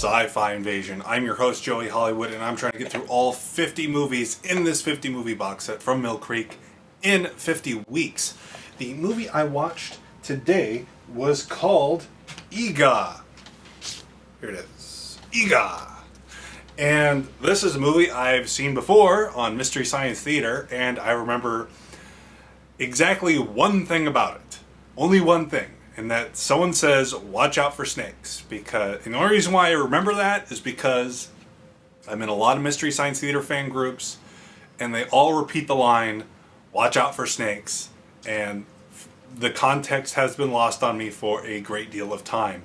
Sci-Fi Invasion. I'm your host, Joey Hollywood, and I'm trying to get through all 50 movies in this 50 movie box set from Mill Creek in 50 weeks. The movie I watched today was called Eegah. Here it is. Eegah. And this is a movie I've seen before on Mystery Science Theater, and I remember exactly one thing about it. Only one thing. And that someone says, watch out for snakes. And the only reason why I remember that is because I'm in a lot of Mystery Science Theater fan groups, and they all repeat the line, watch out for snakes. And the context has been lost on me for a great deal of time.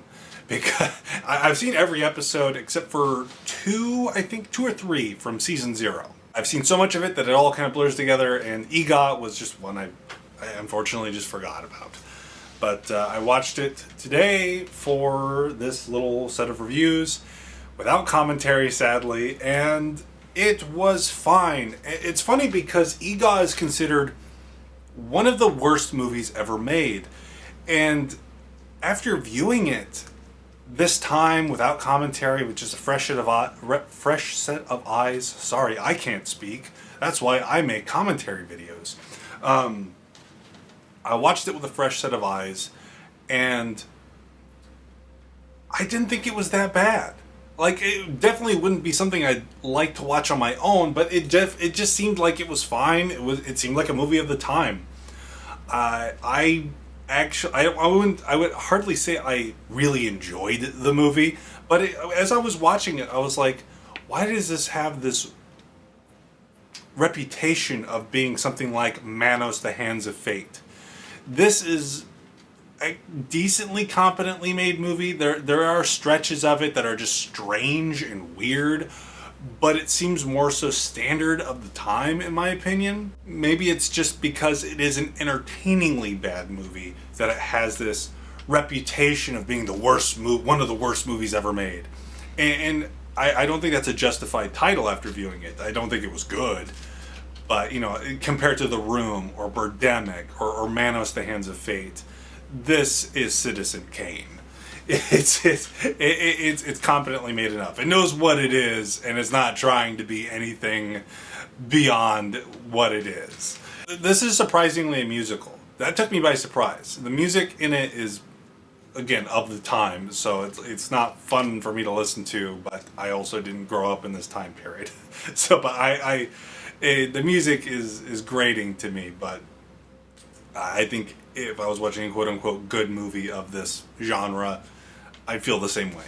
Because I've seen every episode except for two or three from season 0. I've seen so much of it that it all kind of blurs together, and Eegah was just one I unfortunately just forgot about. But I watched it today for this little set of reviews, without commentary, sadly, and it was fine. It's funny because Eegah is considered one of the worst movies ever made. And after viewing it this time without commentary, with just a fresh set of eyes, sorry, I can't speak. That's why I make commentary videos. I watched it with a fresh set of eyes, and I didn't think it was that bad. Like, it definitely wouldn't be something I'd like to watch on my own, but it just seemed like it was fine. It seemed like a movie of the time. I would hardly say I really enjoyed the movie, but as I was watching it, I was like, why does this have this reputation of being something like Manos, the Hands of Fate? This is a decently competently made movie. There are stretches of it that are just strange and weird, but it seems more so standard of the time, in my opinion. Maybe it's just because it is an entertainingly bad movie that it has this reputation of being one of the worst movies ever made. And I don't think that's a justified title after viewing it. I don't think it was good. But, compared to The Room or Birdemic or Manos, the Hands of Fate, this is Citizen Kane. It's competently made enough. It knows what it is, and it's not trying to be anything beyond what it is. This is surprisingly a musical. That took me by surprise. The music in it is, again, of the time, so it's not fun for me to listen to, but I also didn't grow up in this time period. The music is grating to me, but I think if I was watching a quote-unquote good movie of this genre, I'd feel the same way.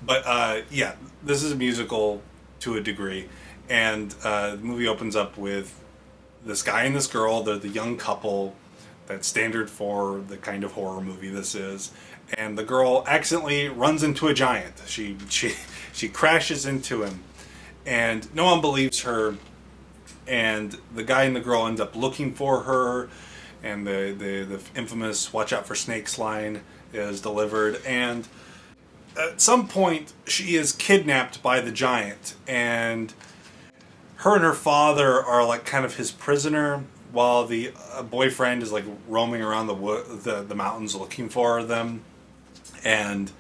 But yeah, this is a musical to a degree, and the movie opens up with this guy and this girl. They're the young couple that's standard for the kind of horror movie this is, and the girl accidentally runs into a giant. She crashes into him, and no one believes her. And the guy and the girl end up looking for her, and the infamous "watch out for snakes" line is delivered. And at some point, she is kidnapped by the giant, and her father are like kind of his prisoner, while the boyfriend is like roaming around the mountains looking for them. And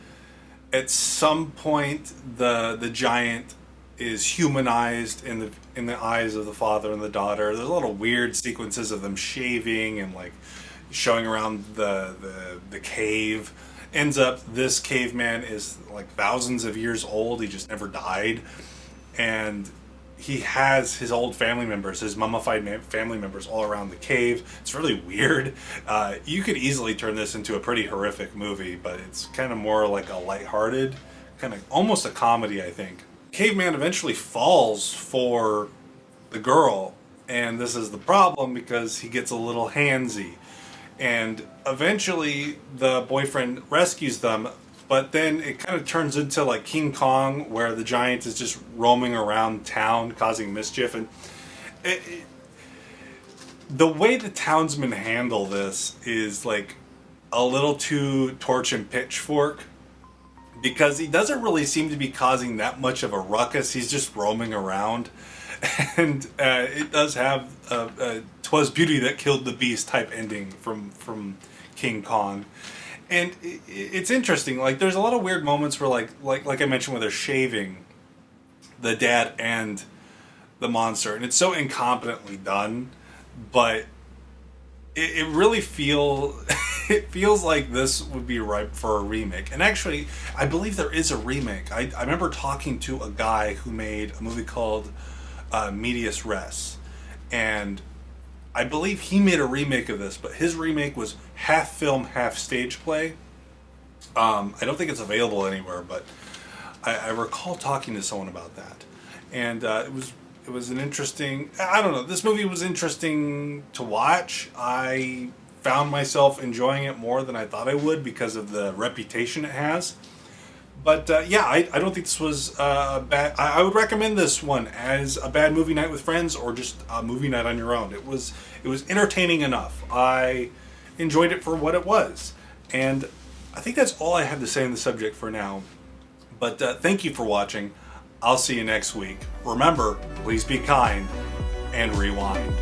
at some point, the giant is humanized in the eyes of the father and the daughter. There's a lot of weird sequences of them shaving and like showing around the cave. Ends up this caveman is like thousands of years old. He just never died, and he has his old family members, his mummified family members, all around the cave. It's really weird. You could easily turn this into a pretty horrific movie, but it's kind of more like a lighthearted, kind of almost a comedy, I think. Caveman eventually falls for the girl, and this is the problem because he gets a little handsy, and eventually the boyfriend rescues them, but then it kind of turns into like King Kong, where the giant is just roaming around town causing mischief. And the way the townsmen handle this is like a little too torch and pitchfork, because he doesn't really seem to be causing that much of a ruckus. He's just roaming around. And it does have "'Twas beauty that killed the beast" type ending from King Kong. And it's interesting. Like, there's a lot of weird moments where, like I mentioned, where they're shaving the dad and the monster, and it's so incompetently done, but it really it feels like this would be ripe for a remake. And actually, I believe there is a remake. I remember talking to a guy who made a movie called Medias Res, and I believe he made a remake of this, but his remake was half film, half stage play. I don't think it's available anywhere, but I recall talking to someone about that, and it was an interesting. I don't know. This movie was interesting to watch. I found myself enjoying it more than I thought I would because of the reputation it has. But yeah, I don't think this was bad. I would recommend this one as a bad movie night with friends, or just a movie night on your own. It was entertaining enough. I enjoyed it for what it was, and I think that's all I have to say on the subject for now. But thank you for watching. I'll see you next week. Remember, please be kind and rewind.